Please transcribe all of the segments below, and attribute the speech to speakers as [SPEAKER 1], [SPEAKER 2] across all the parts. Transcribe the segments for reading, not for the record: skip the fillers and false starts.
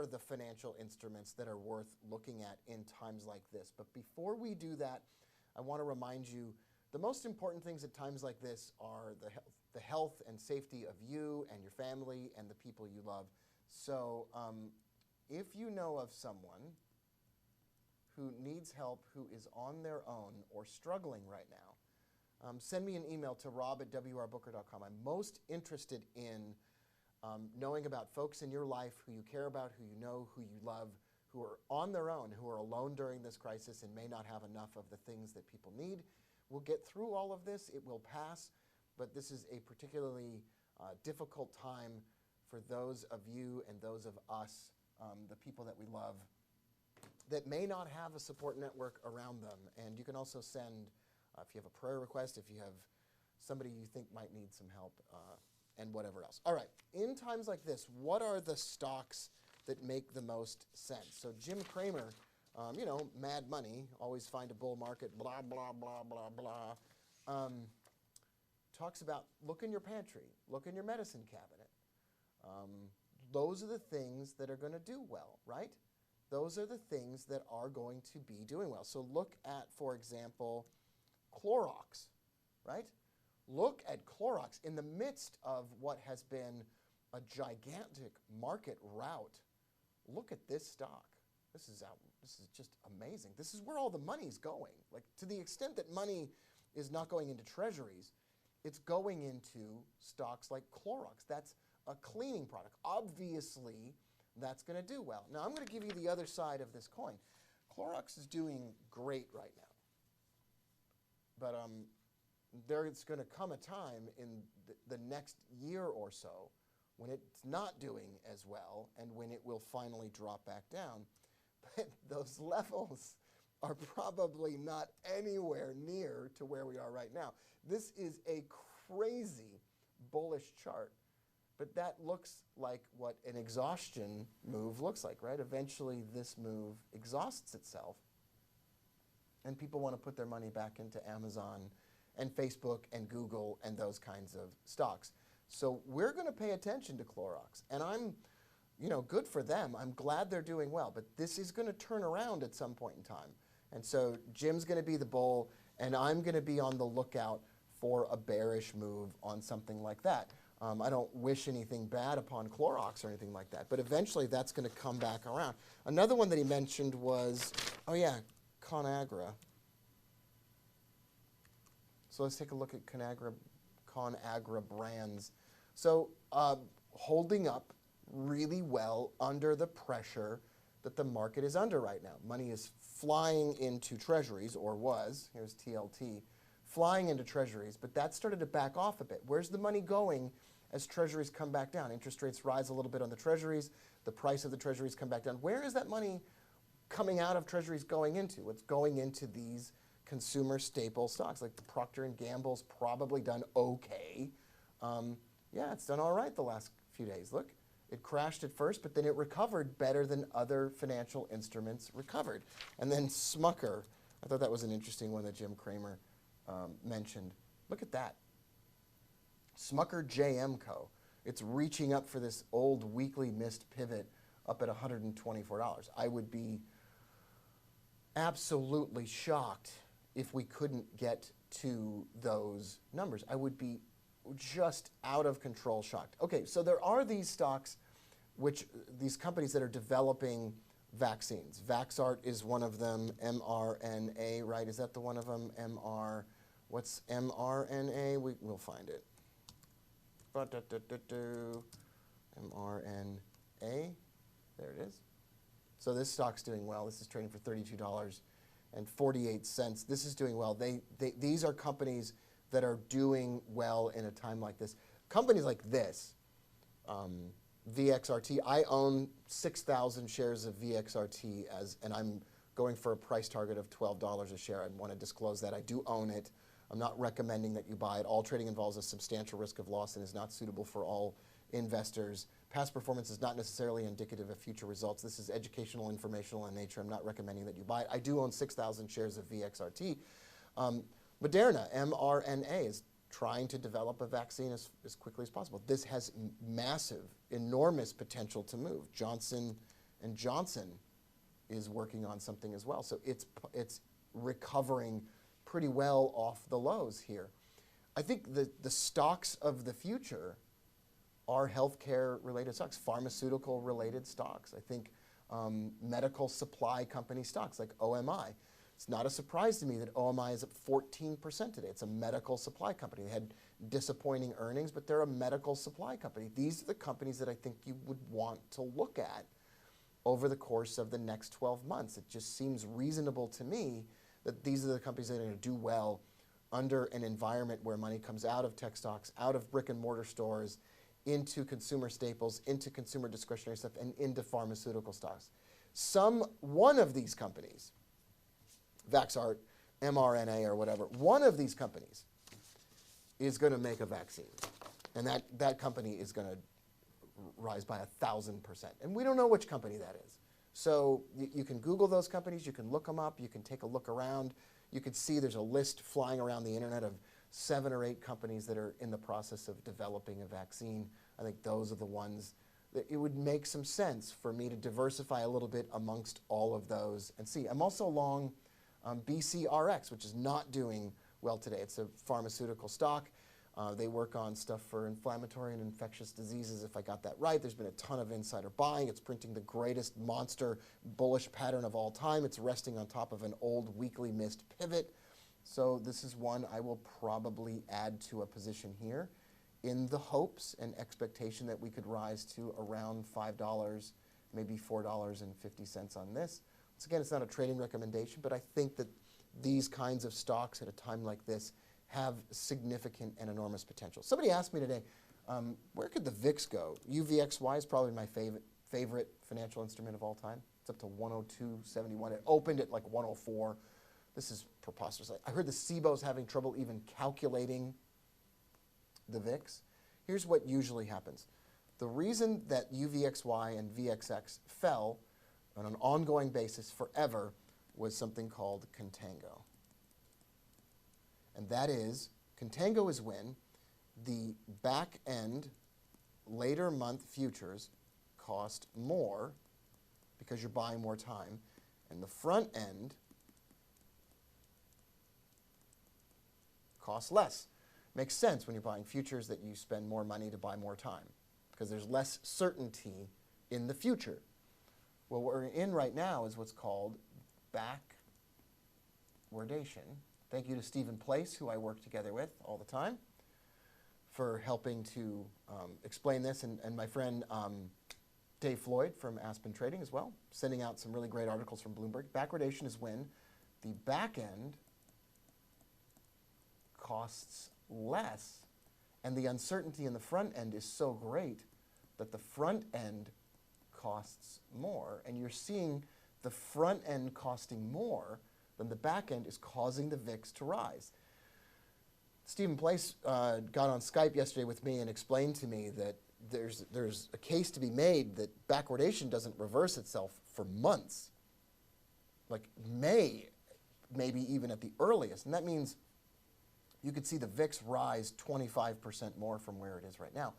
[SPEAKER 1] are the financial instruments that are worth looking at in times like this. But before we do that, I want to remind you the most important things at times like this are the health and safety of you and your family and the people you love. So if you know of someone who needs help, who is on their own or struggling right now, send me an email to rob@wrbooker.com. I'm most interested in knowing about folks in your life who you care about, who you know, who you love, who are on their own, who are alone during this crisis and may not have enough of the things that people need. We'll get through all of this. It will pass. But this is a particularly difficult time for those of you and those of us, the people that we love, that may not have a support network around them. And you can also send, if you have a prayer request, if you have somebody you think might need some help, and whatever else. All right, in times like this, what are the stocks that make the most sense? So Jim Cramer, you know, Mad Money, always find a bull market, blah, blah, blah, blah, blah, talks about look in your pantry, look in your medicine cabinet. Those are the things that are going to do well, right? Those are the things that are going to be doing well. So look at, for example, Clorox, right? Look at Clorox in the midst of what has been a gigantic market rout. Look at this stock. This is just amazing. This is where all the money's going. Like, to the extent that money is not going into treasuries, it's going into stocks like Clorox. That's a cleaning product. Obviously, that's going to do well. Now, I'm going to give you the other side of this coin. Clorox is doing great right now. But there's going to come a time in the next year or so when it's not doing as well and when it will finally drop back down. But those levels are probably not anywhere near to where we are right now. This is a crazy bullish chart, but that looks like what an exhaustion move looks like, right? Eventually this move exhausts itself and people want to put their money back into Amazon and Facebook and Google and those kinds of stocks. So we're going to pay attention to Clorox. And I'm, you know, good for them. I'm glad they're doing well. But this is going to turn around at some point in time. And so Jim's going to be the bull, and I'm going to be on the lookout for a bearish move on something like that. I don't wish anything bad upon Clorox or anything like that. But eventually that's going to come back around. Another one that he mentioned was, oh yeah, Conagra. So let's take a look at Conagra Brands. So holding up really well under the pressure that the market is under right now. Money is flying into treasuries, or was, here's TLT, flying into treasuries, but that started to back off a bit. Where's the money going as treasuries come back down? Interest rates rise a little bit on the treasuries, the price of the treasuries come back down. Where is that money coming out of treasuries going into? It's going into these consumer staple stocks, like Procter & Gamble's probably done okay. Yeah, it's done all right the last few days. Look, it crashed at first, but then it recovered better than other financial instruments recovered. And then Smucker, I thought that was an interesting one that Jim Cramer mentioned. Look at that. Smucker JM Co. It's reaching up for this old weekly missed pivot up at $124. I would be absolutely shocked if we couldn't get to those numbers. I would be just out of control shocked. Okay, so there are these stocks, these companies that are developing vaccines. Vaxart is one of them, mRNA, right? Is that the one of them? What's mRNA? We'll find it. mRNA, there it is. So this stock's doing well. This is trading for $32.48. This is doing well. These are companies that are doing well in a time like this. Companies like this, VXRT, I own 6,000 shares of VXRT, and I'm going for a price target of $12 a share. I want to disclose that. I do own it. I'm not recommending that you buy it. All trading involves a substantial risk of loss and is not suitable for all investors. Past performance is not necessarily indicative of future results. This is educational, informational in nature. I'm not recommending that you buy it. I do own 6,000 shares of VXRT. Moderna, mRNA, is trying to develop a vaccine as quickly as possible. This has massive, enormous potential to move. Johnson & And Johnson is working on something as well. So it's recovering pretty well off the lows here. I think the stocks of the future are healthcare-related stocks, pharmaceutical-related stocks. I think medical supply company stocks like OMI. It's not a surprise to me that OMI is up 14% today. It's a medical supply company. They had disappointing earnings, but they're a medical supply company. These are the companies that I think you would want to look at over the course of the next 12 months. It just seems reasonable to me that these are the companies that are going to do well under an environment where money comes out of tech stocks, out of brick and mortar stores, into consumer staples, into consumer discretionary stuff, and into pharmaceutical stocks. One of these companies, Vaxart, mRNA, or whatever, one of these companies is going to make a vaccine. And that company is going to rise by 1,000%. And we don't know which company that is. So you can Google those companies, you can look them up, you can take a look around. You can see there's a list flying around the internet of 7 or 8 companies that are in the process of developing a vaccine. I think those are the ones that it would make some sense for me to diversify a little bit amongst all of those and see. I'm also long BCRX, which is not doing well today. It's a pharmaceutical stock. They work on stuff for inflammatory and infectious diseases, if I got that right. There's been a ton of insider buying. It's printing the greatest monster bullish pattern of all time. It's resting on top of an old weekly missed pivot. So this is one I will probably add to a position here in the hopes and expectation that we could rise to around $5, maybe $4.50 on this. Once again, it's not a trading recommendation, but I think that these kinds of stocks at a time like this have significant and enormous potential. Somebody asked me today, where could the VIX go? UVXY is probably my favorite financial instrument of all time. It's up to 102.71. It opened at like 104. This is preposterous. I heard the SIBO's having trouble even calculating the VIX. Here's what usually happens. The reason that UVXY and VXX fell on an ongoing basis forever was something called Contango. And that is, Contango is when the back end later month futures cost more because you're buying more time, and the front end costs less. Makes sense when you're buying futures that you spend more money to buy more time because there's less certainty in the future. Well, what we're in right now is what's called backwardation. Thank you to Stephen Place, who I work together with all the time, for helping to explain this, and my friend Dave Floyd from Aspen Trading as well, sending out some really great articles from Bloomberg. Backwardation is when the back end costs less, and the uncertainty in the front end is so great that the front end costs more, and you're seeing the front end costing more than the back end is causing the VIX to rise. Stephen Place got on Skype yesterday with me and explained to me that there's a case to be made that backwardation doesn't reverse itself for months, like May, maybe even at the earliest, and that means you could see the VIX rise 25% more from where it is right now,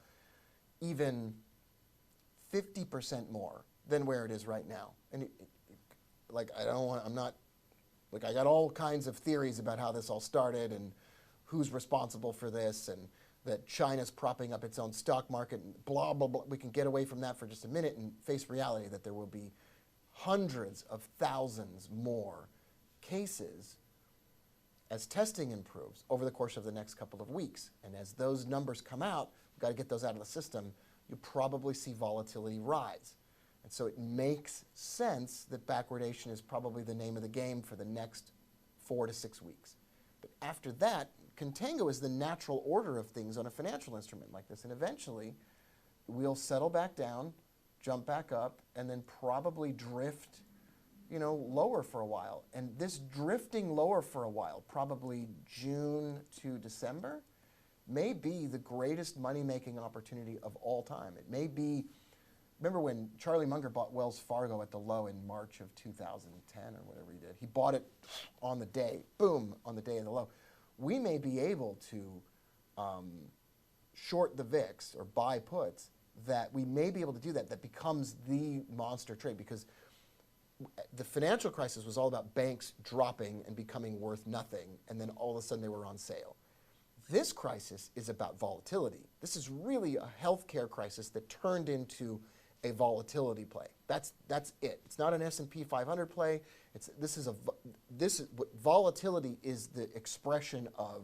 [SPEAKER 1] even 50% more than where it is right now. And I got all kinds of theories about how this all started and who's responsible for this, and that China's propping up its own stock market, and blah, blah, blah. We can get away from that for just a minute and face reality that there will be hundreds of thousands more cases as testing improves over the course of the next couple of weeks. And as those numbers come out, we've got to get those out of the system, you'll probably see volatility rise. And so it makes sense that backwardation is probably the name of the game for the next 4 to 6 weeks. But after that, Contango is the natural order of things on a financial instrument like this. And eventually, we'll settle back down, jump back up, and then probably drift, lower for a while. And this drifting lower for a while, probably June to December, may be the greatest money-making opportunity of all time. It may be, remember when Charlie Munger bought Wells Fargo at the low in March of 2010 or whatever he did? He bought it on the day, boom, on the day of the low. We may be able to short the VIX or buy puts that we may be able to do that, that becomes the monster trade, because the financial crisis was all about banks dropping and becoming worth nothing, and then all of a sudden they were on sale. This crisis is about volatility. This is really a healthcare crisis that turned into a volatility play. That's it. It's not an S&P 500 play. Volatility is the expression of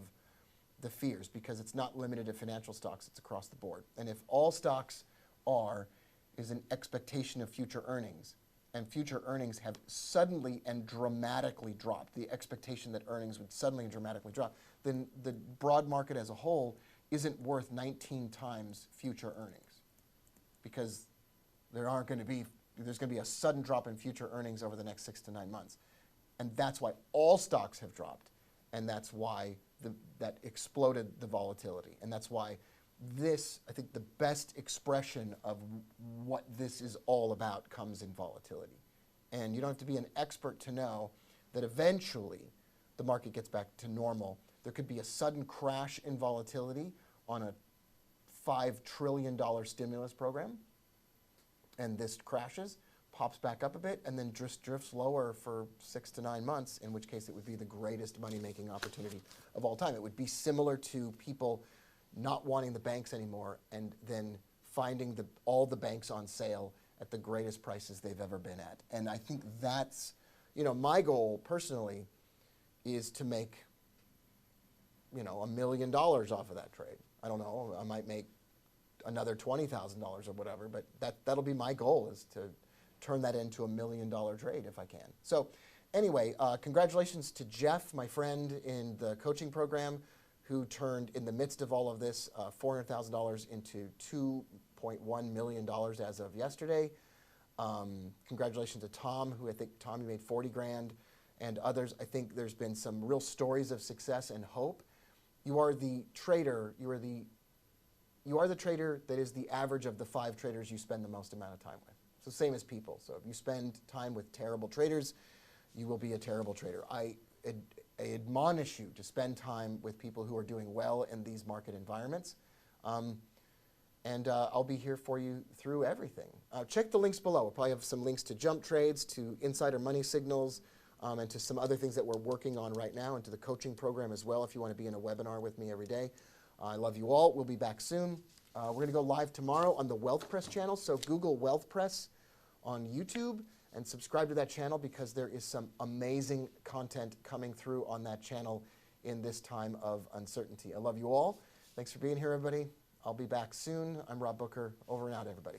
[SPEAKER 1] the fears, because it's not limited to financial stocks, it's across the board. And if all stocks is an expectation of future earnings, and future earnings have suddenly and dramatically dropped, the expectation that earnings would suddenly and dramatically drop, then the broad market as a whole isn't worth 19 times future earnings, because there's going to be a sudden drop in future earnings over the next 6 to 9 months. And that's why all stocks have dropped, and that's why that exploded the volatility. And that's why I think the best expression of what this is all about comes in volatility. And you don't have to be an expert to know that eventually the market gets back to normal. There could be a sudden crash in volatility on a $5 trillion stimulus program, and this crashes, pops back up a bit, and then drifts lower for 6 to 9 months, in which case it would be the greatest money-making opportunity of all time. It would be similar to people not wanting the banks anymore and then finding all the banks on sale at the greatest prices they've ever been at. And I think that's, my goal personally is to make, $1 million off of that trade. I don't know, I might make another $20,000 or whatever, but that'll be my goal, is to turn that into $1 million trade if I can. So anyway, congratulations to Jeff, my friend in the coaching program, who turned, in the midst of all of this, $400,000 into $2.1 million as of yesterday. Congratulations to Tom, who I think, Tom, you made 40 grand, and others. I think there's been some real stories of success and hope. You are the trader, you are the trader that is the average of the 5 traders you spend the most amount of time with. So same as people. So if you spend time with terrible traders, you will be a terrible trader. I admonish you to spend time with people who are doing well in these market environments. And I'll be here for you through everything. Check the links below. We'll probably have some links to jump trades, to insider money signals, and to some other things that we're working on right now, and to the coaching program as well if you want to be in a webinar with me every day. I love you all. We'll be back soon. We're going to go live tomorrow on the Wealth Press channel, so Google Wealth Press on YouTube and subscribe to that channel, because there is some amazing content coming through on that channel in this time of uncertainty. I love you all. Thanks for being here, everybody. I'll be back soon. I'm Rob Booker. Over and out, everybody.